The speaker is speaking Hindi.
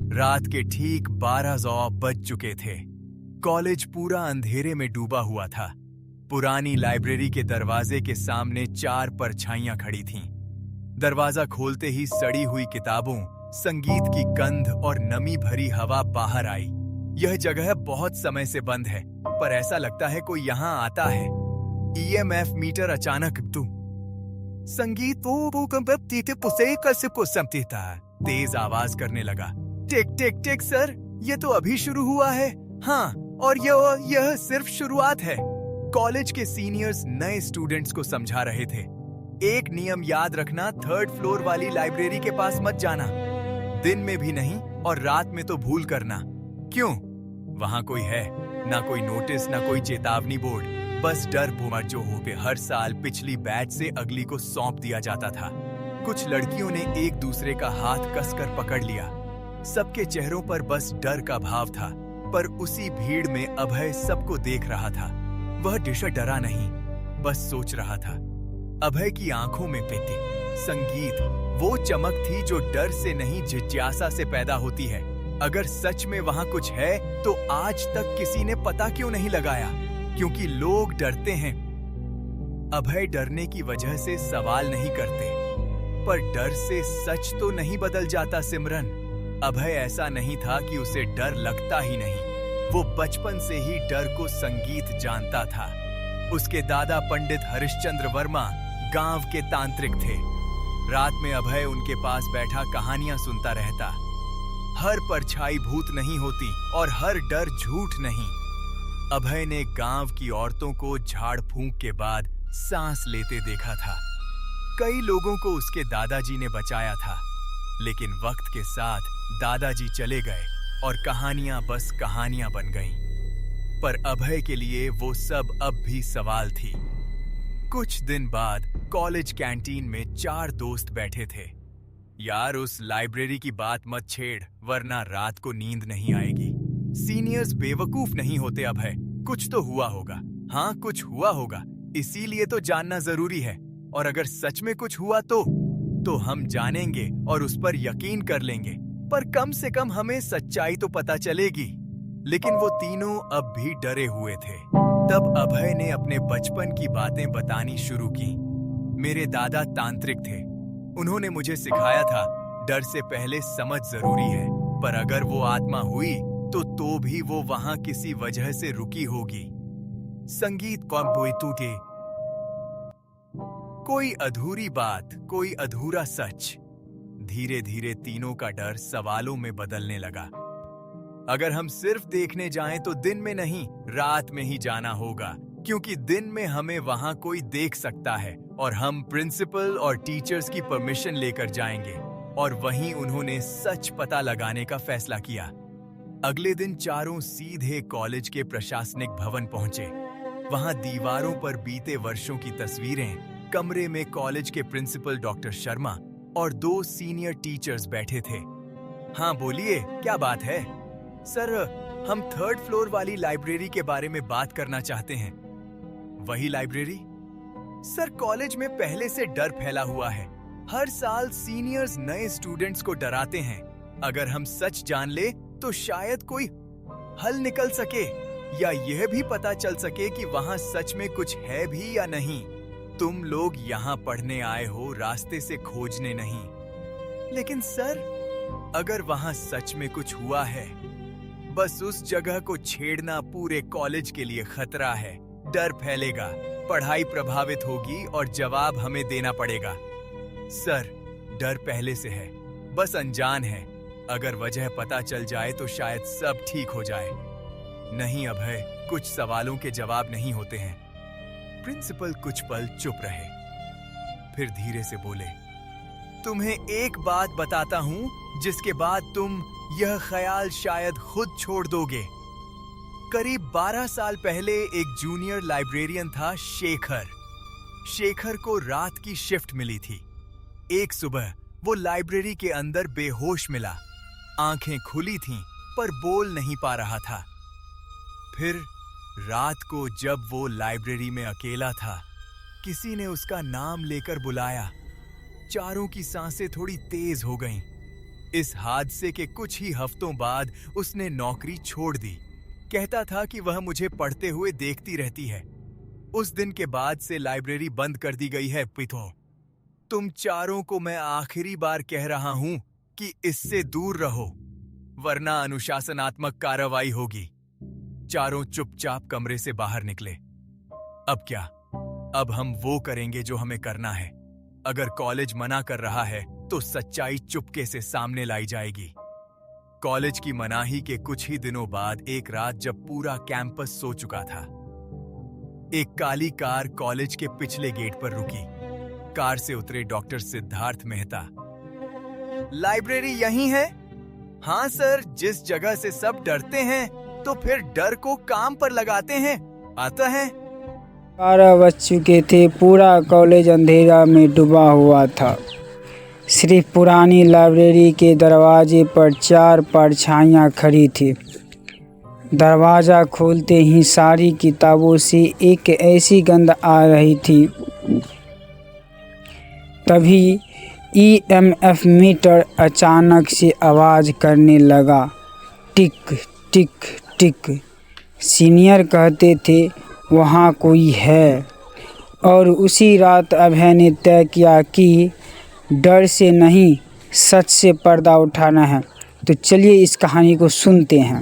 रात के ठीक 12 बज चुके थे। कॉलेज पूरा अंधेरे में डूबा हुआ था। पुरानी लाइब्रेरी के दरवाजे के सामने 4 परछाइयां खड़ी थीं। दरवाजा खोलते ही सड़ी हुई किताबों, संगीत की गंध और नमी भरी हवा बाहर आई। यह जगह बहुत समय से बंद है, पर ऐसा लगता है कोई यहाँ आता है। ईएमएफ मीटर अचानक संगीत तेज आवाज करने लगा। टिक टिक टिक सर, ये तो अभी शुरू हुआ है। हाँ, और यह सिर्फ शुरुआत है। कॉलेज के सीनियर्स नए स्टूडेंट्स को समझा रहे थे। एक नियम याद रखना, 3rd फ्लोर वाली लाइब्रेरी के पास मत जाना। दिन में भी नहीं और रात में तो भूल करना। क्यों? वहां कोई है, ना कोई नोटिस, ना कोई चेतावनी बोर्ड, बस डर भूमा जो हो के हर साल पिछली बैच से अगली को सौंप दिया जाता था। कुछ लड़कियों ने एक दूसरे का हाथ कसकर पकड़ लिया। सबके चेहरों पर बस डर का भाव था, पर उसी भीड़ में अभय सबको देख रहा था। वह डरा नहीं, बस सोच रहा था। अभय की आंखों में संगीत, वो चमक थी जो डर से नहीं, जिज्ञासा से पैदा होती है। अगर सच में वहां कुछ है तो आज तक किसी ने पता क्यों नहीं लगाया? क्योंकि लोग डरते हैं। अभय डरने की वजह से सवाल नहीं करते, पर डर से सच तो नहीं बदल जाता सिमरन। अभय ऐसा नहीं था कि उसे डर लगता ही नहीं, वो बचपन से ही डर को संगीत जानता था। उसके दादा पंडित हरिश्चंद्र वर्मा गांव के तांत्रिक थे। रात में अभय उनके पास बैठा कहानियां सुनता रहता। हर परछाई भूत नहीं होती और हर डर झूठ नहीं। अभय ने गांव की औरतों को झाड़ फूंक के बाद सांस लेते देखा था। कई लोगों को उसके दादाजी ने बचाया था, लेकिन वक्त के साथ दादाजी चले गए और कहानियां बस कहानियां बन गईं। पर अभय के लिए वो सब अब भी सवाल थी। कुछ दिन बाद कॉलेज कैंटीन में 4 दोस्त बैठे थे। यार, उस लाइब्रेरी की बात मत छेड़, वरना रात को नींद नहीं आएगी। सीनियर्स बेवकूफ नहीं होते अभय, कुछ तो हुआ होगा। हाँ, कुछ हुआ होगा, इसीलिए तो जानना जरूरी है। और अगर सच में कुछ हुआ तो हम जानेंगे और उस पर यकीन कर लेंगे। पर कम से कम हमें सच्चाई तो पता चलेगी। लेकिन वो तीनों अब भी डरे हुए थे। तब अभय ने अपने बचपन की बातें बतानी शुरू की। मेरे दादा तांत्रिक थे। उन्होंने मुझे सिखाया था, डर से पहले समझ जरूरी है। पर अगर वो आत्मा हुई तो भी वो वहां किसी वजह से रुकी होगी। संगीत टूटे, कोई अधूरी बात, कोई अधूरा सच। धीरे धीरे तीनों का डर सवालों में बदलने लगा। अगर हम सिर्फ देखने जाएं तो दिन में नहीं, रात में ही जाना होगा, क्योंकि दिन में हमें वहां कोई देख सकता है और हम प्रिंसिपल और टीचर्स की परमिशन लेकर जाएंगे। और वहीं उन्होंने सच पता लगाने का फैसला किया। अगले दिन चारों सीधे कॉलेज के प्रशासनिक भवन पहुंचे। वहां दीवारों पर बीते वर्षों की तस्वीरें, कमरे में कॉलेज के प्रिंसिपल डॉक्टर शर्मा और 2 सीनियर टीचर्स बैठे थे। हाँ बोलिए, क्या बात है? सर, हम 3rd फ्लोर वाली लाइब्रेरी के बारे में बात करना चाहते हैं। वही लाइब्रेरी? सर, कॉलेज में पहले से डर फैला हुआ है। हर साल सीनियर्स नए स्टूडेंट्स को डराते हैं। अगर हम सच जान ले तो शायद कोई हल निकल सके, या यह भी पता चल सके कि वहां सच में कुछ है भी या नहीं। तुम लोग यहाँ पढ़ने आए हो, रास्ते से खोजने नहीं। लेकिन सर, अगर वहां सच में कुछ हुआ है, बस उस जगह को छेड़ना पूरे कॉलेज के लिए खतरा है। डर फैलेगा, पढ़ाई प्रभावित होगी और जवाब हमें देना पड़ेगा। सर, डर पहले से है, बस अनजान है। अगर वजह पता चल जाए तो शायद सब ठीक हो जाए। नहीं अभय, कुछ सवालों के जवाब नहीं होते हैं। प्रिंसिपल कुछ पल चुप रहे, फिर धीरे से बोले, तुम्हें एक बात बताता हूं, जिसके बाद तुम यह ख्याल शायद खुद छोड़ दोगे। करीब 12 साल पहले एक जूनियर लाइब्रेरियन था, शेखर। शेखर को रात की शिफ्ट मिली थी। एक सुबह वो लाइब्रेरी के अंदर बेहोश मिला। आंखें खुली थीं, पर बोल नहीं पा रहा था। फिर रात को जब वो लाइब्रेरी में अकेला था, किसी ने उसका नाम लेकर बुलाया। चारों की सांसें थोड़ी तेज हो गईं। इस हादसे के कुछ ही हफ्तों बाद उसने नौकरी छोड़ दी। कहता था कि वह मुझे पढ़ते हुए देखती रहती है। उस दिन के बाद से लाइब्रेरी बंद कर दी गई है। पितो, तुम चारों को मैं आखिरी बार कह रहा हूं कि इससे दूर रहो, वरना अनुशासनात्मक कार्रवाई होगी। चारों चुपचाप कमरे से बाहर निकले। अब क्या? अब हम वो करेंगे जो हमें करना है। अगर कॉलेज मना कर रहा है तो सच्चाई चुपके से सामने लाई जाएगी। कॉलेज की मनाही के कुछ ही दिनों बाद एक रात जब पूरा कैंपस सो चुका था, एक काली कार कॉलेज के पिछले गेट पर रुकी। कार से उतरे डॉक्टर सिद्धार्थ मेहता। लाइब्रेरी यहीं है? हाँ सर, जिस जगह से सब डरते हैं तो फिर डर को काम पर लगाते हैं। आता है। 12 बज चुके थे। पूरा कॉलेज अंधेरा में डूबा हुआ था। सिर्फ पुरानी लाइब्रेरी के दरवाजे पर 4 परछाइयाँ खड़ी थी। दरवाज़ा खोलते ही सारी किताबों से एक ऐसी गंध आ रही थी। तभी EMF मीटर अचानक से आवाज़ करने लगा, टिक टिक टिक। सीनियर कहते थे वहाँ कोई है। और उसी रात अभय ने तय किया कि डर से नहीं, सच से पर्दा उठाना है। तो चलिए इस कहानी को सुनते हैं।